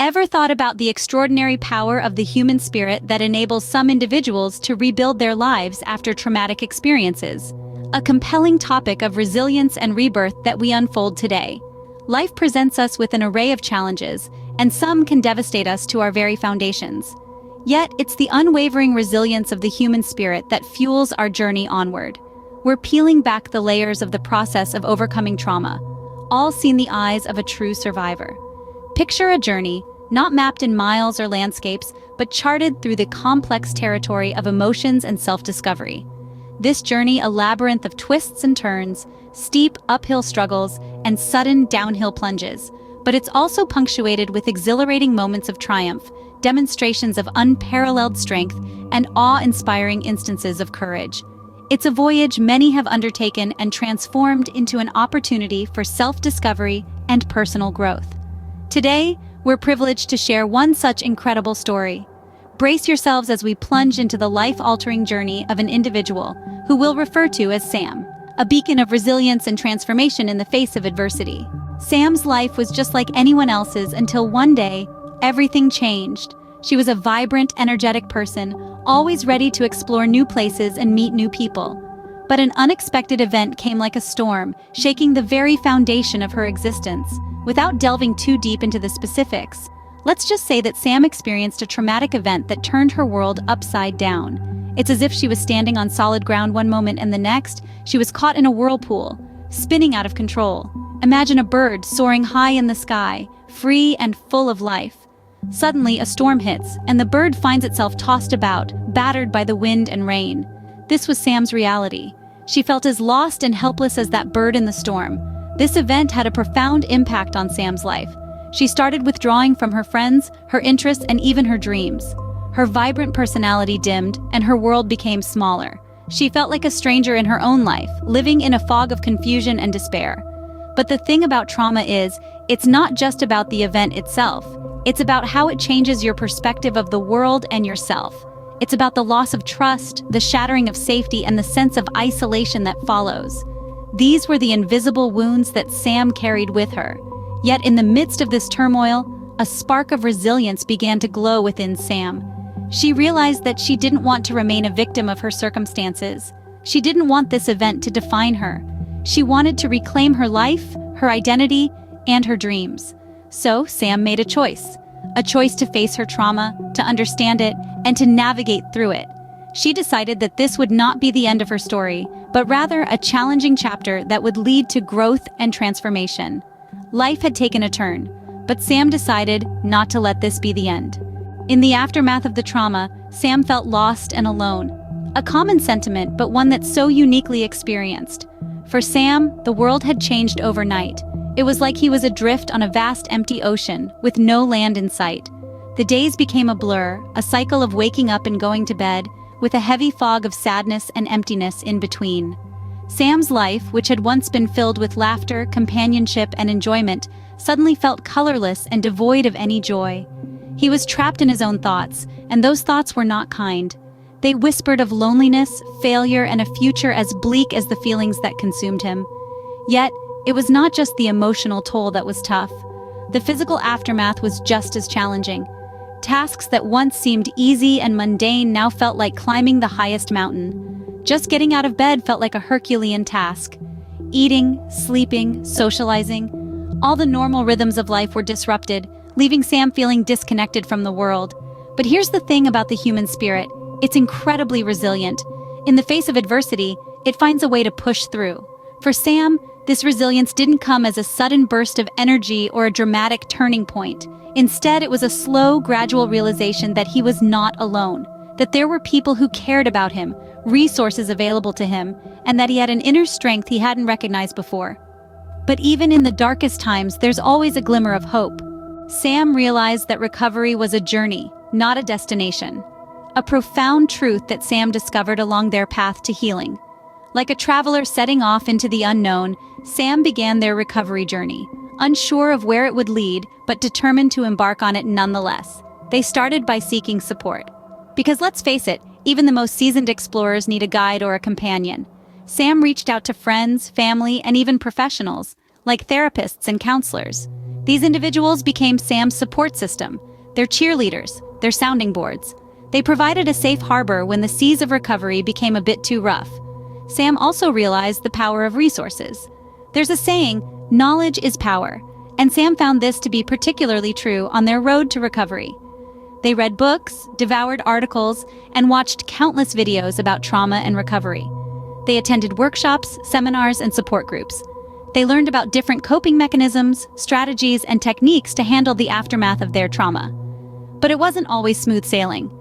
Ever thought about the extraordinary power of the human spirit that enables some individuals to rebuild their lives after traumatic experiences? A compelling topic of resilience and rebirth that we unfold today. Life presents us with an array of challenges, and some can devastate us to our very foundations. Yet, it's the unwavering resilience of the human spirit that fuels our journey onward. We're peeling back the layers of the process of overcoming trauma, all seen the eyes of a true survivor. Picture a journey, not mapped in miles or landscapes, but charted through the complex territory of emotions and self-discovery. This journey a labyrinth of twists and turns, steep uphill struggles, and sudden downhill plunges, but it's also punctuated with exhilarating moments of triumph, demonstrations of unparalleled strength, and awe-inspiring instances of courage. It's a voyage many have undertaken and transformed into an opportunity for self-discovery and personal growth. Today, we're privileged to share one such incredible story. Brace yourselves as we plunge into the life-altering journey of an individual who we'll refer to as Sam, a beacon of resilience and transformation in the face of adversity. Sam's life was just like anyone else's until one day, everything changed. She was a vibrant, energetic person, always ready to explore new places and meet new people. But an unexpected event came like a storm, shaking the very foundation of her existence. Without delving too deep into the specifics, let's just say that Sam experienced a traumatic event that turned her world upside down. It's as if she was standing on solid ground one moment and the next, she was caught in a whirlpool, spinning out of control. Imagine a bird soaring high in the sky, free and full of life. Suddenly, a storm hits, and the bird finds itself tossed about, battered by the wind and rain. This was Sam's reality. She felt as lost and helpless as that bird in the storm. This event had a profound impact on Sam's life. She started withdrawing from her friends, her interests, and even her dreams. Her vibrant personality dimmed, and her world became smaller. She felt like a stranger in her own life, living in a fog of confusion and despair. But the thing about trauma is, it's not just about the event itself. It's about how it changes your perspective of the world and yourself. It's about the loss of trust, the shattering of safety, and the sense of isolation that follows. These were the invisible wounds that Sam carried with her. Yet in the midst of this turmoil, a spark of resilience began to glow within Sam. She realized that she didn't want to remain a victim of her circumstances. She didn't want this event to define her. She wanted to reclaim her life, her identity, and her dreams. So Sam made a choice to face her trauma, to understand it, and to navigate through it. She decided that this would not be the end of her story, but rather a challenging chapter that would lead to growth and transformation. Life had taken a turn, but Sam decided not to let this be the end. In the aftermath of the trauma, Sam felt lost and alone. A common sentiment, but one that's so uniquely experienced. For Sam, the world had changed overnight. It was like he was adrift on a vast empty ocean, with no land in sight. The days became a blur, a cycle of waking up and going to bed, with a heavy fog of sadness and emptiness in between. Sam's life, which had once been filled with laughter, companionship, and enjoyment, suddenly felt colorless and devoid of any joy. He was trapped in his own thoughts, and those thoughts were not kind. They whispered of loneliness, failure, and a future as bleak as the feelings that consumed him. Yet, it was not just the emotional toll that was tough. The physical aftermath was just as challenging. Tasks that once seemed easy and mundane now felt like climbing the highest mountain. Just getting out of bed felt like a Herculean task. Eating, sleeping, socializing, all the normal rhythms of life were disrupted, leaving Sam feeling disconnected from the world. But here's the thing about the human spirit. It's incredibly resilient. In the face of adversity, it finds a way to push through. For Sam, this resilience didn't come as a sudden burst of energy or a dramatic turning point. Instead, it was a slow, gradual realization that he was not alone, that there were people who cared about him, resources available to him, and that he had an inner strength he hadn't recognized before. But even in the darkest times, there's always a glimmer of hope. Sam realized that recovery was a journey, not a destination. A profound truth that Sam discovered along their path to healing. Like a traveler setting off into the unknown, Sam began their recovery journey, unsure of where it would lead, but determined to embark on it nonetheless. They started by seeking support. Because let's face it, even the most seasoned explorers need a guide or a companion. Sam reached out to friends, family, and even professionals, like therapists and counselors. These individuals became Sam's support system, their cheerleaders, their sounding boards. They provided a safe harbor when the seas of recovery became a bit too rough. Sam also realized the power of resources. There's a saying, knowledge is power, and Sam found this to be particularly true on their road to recovery. They read books, devoured articles, and watched countless videos about trauma and recovery. They attended workshops, seminars, and support groups. They learned about different coping mechanisms, strategies, and techniques to handle the aftermath of their trauma. But it wasn't always smooth sailing.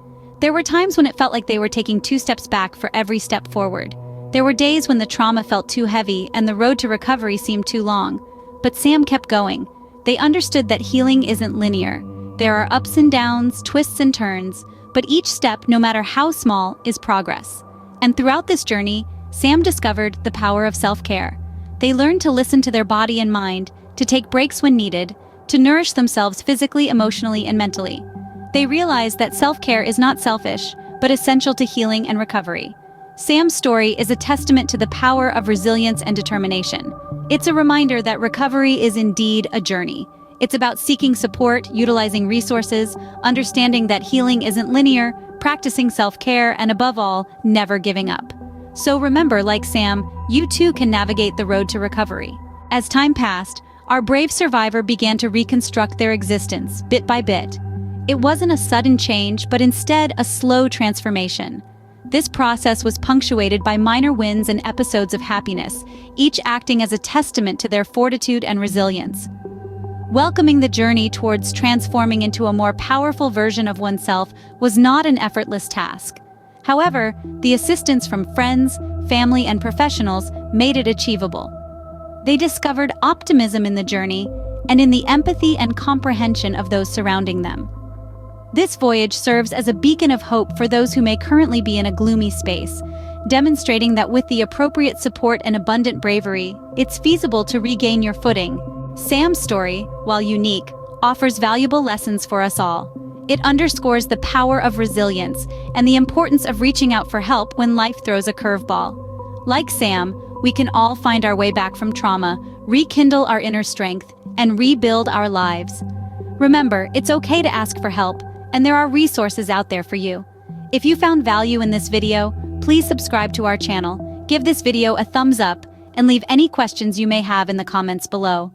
There were times when it felt like they were taking 2 steps back for every step forward. There were days when the trauma felt too heavy and the road to recovery seemed too long. But Sam kept going. They understood that healing isn't linear. There are ups and downs, twists and turns, but each step, no matter how small, is progress. And throughout this journey, Sam discovered the power of self-care. They learned to listen to their body and mind, to take breaks when needed, to nourish themselves physically, emotionally, and mentally. They realized that self-care is not selfish, but essential to healing and recovery. Sam's story is a testament to the power of resilience and determination. It's a reminder that recovery is indeed a journey. It's about seeking support, utilizing resources, understanding that healing isn't linear, practicing self-care, and above all, never giving up. So remember, like Sam, you too can navigate the road to recovery. As time passed, our brave survivor began to reconstruct their existence, bit by bit. It wasn't a sudden change, but instead a slow transformation. This process was punctuated by minor wins and episodes of happiness, each acting as a testament to their fortitude and resilience. Welcoming the journey towards transforming into a more powerful version of oneself was not an effortless task. However, the assistance from friends, family, and professionals made it achievable. They discovered optimism in the journey and in the empathy and comprehension of those surrounding them. This voyage serves as a beacon of hope for those who may currently be in a gloomy space, demonstrating that with the appropriate support and abundant bravery, it's feasible to regain your footing. Sam's story, while unique, offers valuable lessons for us all. It underscores the power of resilience and the importance of reaching out for help when life throws a curveball. Like Sam, we can all find our way back from trauma, rekindle our inner strength, and rebuild our lives. Remember, it's okay to ask for help, and there are resources out there for you. If you found value in this video, please subscribe to our channel, give this video a thumbs up, and leave any questions you may have in the comments below.